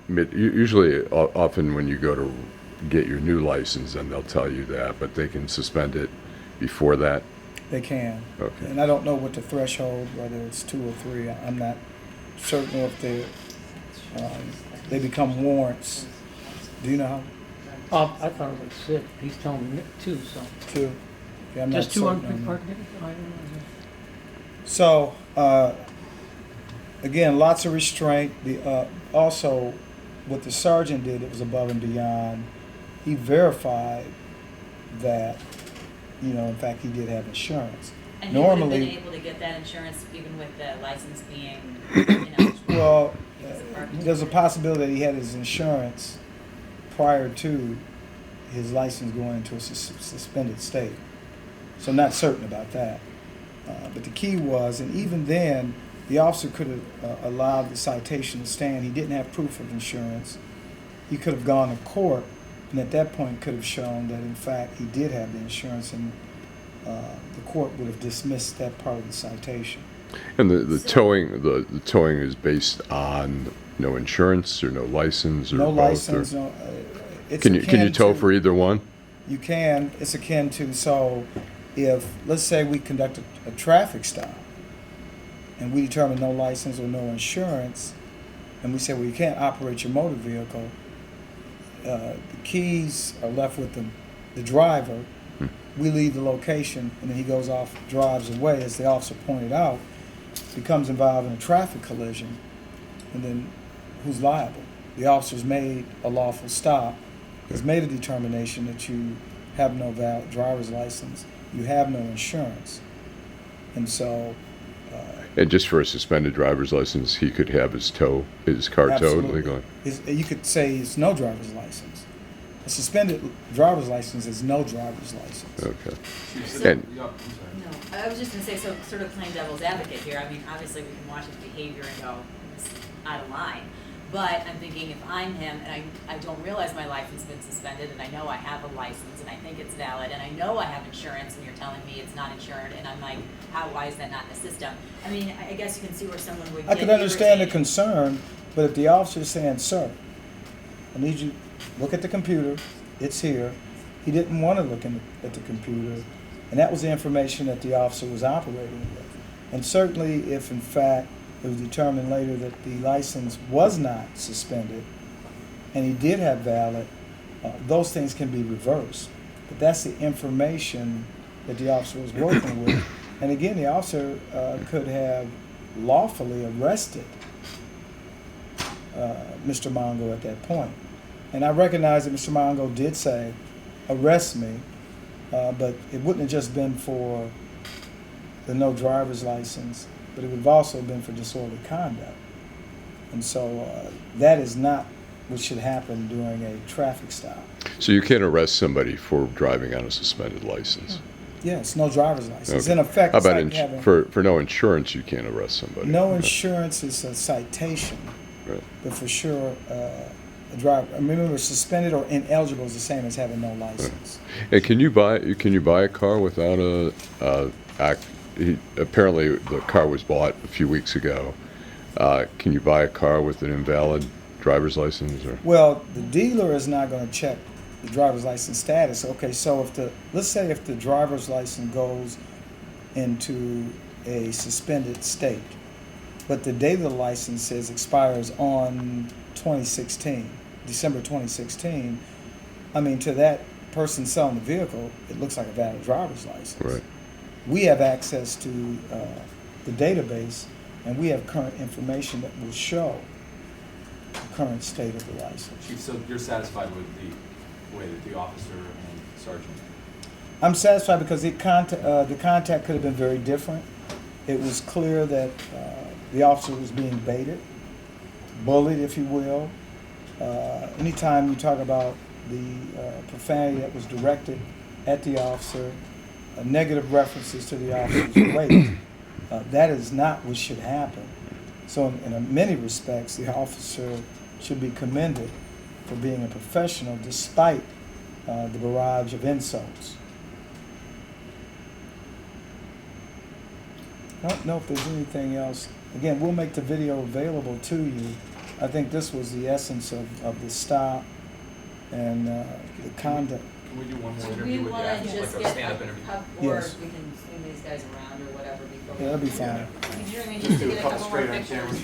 Usually, often when you go to get your new license, then they'll tell you that, but they can suspend it before that. They can. Okay. And I don't know what the threshold, whether it's 2 or 3. I'm not certain if they become warrants. Do you know how? I thought it was 6. He's telling me 2, so. 2? Yeah, I'm Just not 2 certain on on that. parking tickets? I don't know. So, again, lots of restraint. Also, what the sergeant did, it was above and beyond. He verified that, in fact, he did have insurance. And he would have been able to get that insurance even with the license being ineligible? Well, because of parking there's a tickets? possibility that he had his insurance prior to his license going into a suspended state. So I'm not certain about that. But the key was, and even then, the officer could have allowed the citation to stand. He didn't have proof of insurance. He could have gone to court, and at that point could have shown that, in fact, he did have the insurance, and the court would have dismissed that part of the citation. And the towing is based on no insurance or no license or No both? license, Or, no. It's can you akin tow to- for either one? You can. It's akin to, so if, let's say we conduct a traffic stop and we determine no license or no insurance, and we say, well, you can't operate your motor vehicle, the keys are left with the driver. We leave the location, and then he goes off, drives away, as the officer pointed out, becomes involved in a traffic collision, and then who's liable? The officer's made a lawful stop, has made a determination that you have no valid driver's license, you have no insurance. And so... And just for a suspended driver's license, he could have his car towed absolutely. legally? You could say it's no driver's license. A suspended driver's license is no driver's license. Okay. So- And No, I was just going to say, so sort of playing devil's advocate here. I mean, obviously we can watch his behavior and go, this is out of line. But I'm thinking, if I'm him and I don't realize my license has been suspended, and I know I have a license and I think it's valid, and I know I have insurance, and you're telling me it's not insured, and I'm like, why is that not in the system? I mean, I guess you can see where someone would I get could understand the irritated. concern, but if the officer is saying, sir, I need you to look at the computer, it's here. He didn't want to look at the computer, and that was the information that the officer was operating with. And certainly if, in fact, it was determined later that the license was not suspended and he did have valid, those things can be reversed. But that's the information that the officer was working with. And again, the officer could have lawfully arrested Mr. Mongo at that point. And I recognize that Mr. Mongo did say, arrest me, but it wouldn't have just been for the no driver's license, but it would have also been for disorderly conduct. And so that is not what should happen during a traffic stop. so you can't arrest somebody for driving on a suspended license? Yes, no driver's license. Okay. In effect, How it's about like having for no insurance, you can't arrest somebody? no insurance is a citation, Right. but for sure, a driver. I remember, suspended or ineligible is the same as having no license. And can you buy a car without apparently the car was bought a few weeks ago. Can you buy a car with an invalid driver's license? Or Well, the dealer is not going to check the driver's license status. Okay, so let's say if the driver's license goes into a suspended state, but the date of the license says expires on 2016, December 2016, I mean, to that person selling the vehicle, it looks like a valid driver's license. right. We have access to the database, and we have current information that will show the current state of the license. Chief, so you're satisfied with the way that the officer and sergeant? I'm satisfied because the contact could have been very different. It was clear that the officer was being baited, bullied, if you will. Anytime you talk about the profanity that was directed at the officer, negative references to the officer's weight, that is not what should happen. So in many respects, the officer should be commended for being a professional despite the barrage of insults. I don't know if there's anything else. Again, we'll make the video available to you I think this was the essence of the stop and the conduct. Can we do one more Do we interview with the wanna applicant, just like a get stand-up a interview? or Yes. we can swing these guys around or whatever before. Yeah, that'd be fine. I mean, you know what I mean, just to get a couple more straight on pictures camera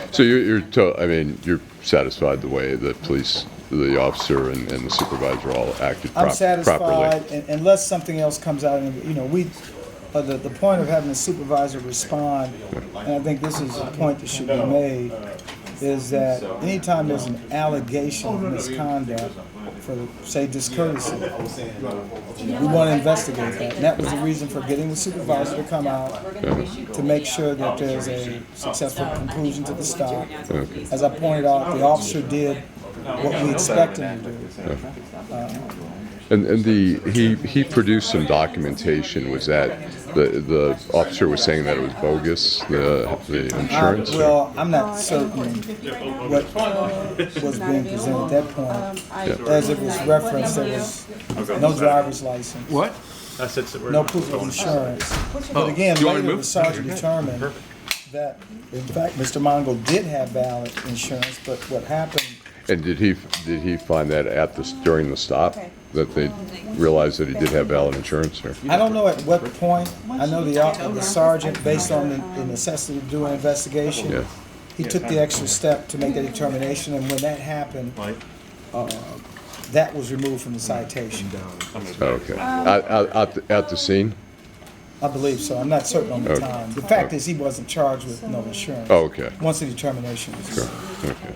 for. So I mean, you're satisfied the way the police, the officer and the supervisor all acted I'm properly? satisfied, unless something else comes out, and, you know, the point of having the supervisor respond, and I think this is a point that should be made, is that anytime there's an allegation of misconduct, for, say, discourtesy, we want to investigate that. And that was the reason for getting the supervisor to come out, to make sure that there's a successful conclusion to the stop. As I pointed out, the officer did what we expect him to do. And he produced some documentation. Was that the officer was saying that it was bogus, the insurance? Well, I'm not certain what was being presented at that point. As it was referenced, there was no driver's license. What? No proof of insurance. But again, you want me to later the move? sergeant determined that, in fact, Mr. Mongo did have valid insurance, but what happened, And did he find that during the stop, that they realized that he did have valid insurance? Or? I don't know at what point. I know the sergeant, based on the necessity of doing an investigation, Yeah. he took the extra step to make that determination, and when that happened, that was removed from the citation. Okay. At the scene? I believe so. I'm not certain on the Okay. time. The fact is, he wasn't charged with no insurance. Oh, okay. Once the determination was made. Okay.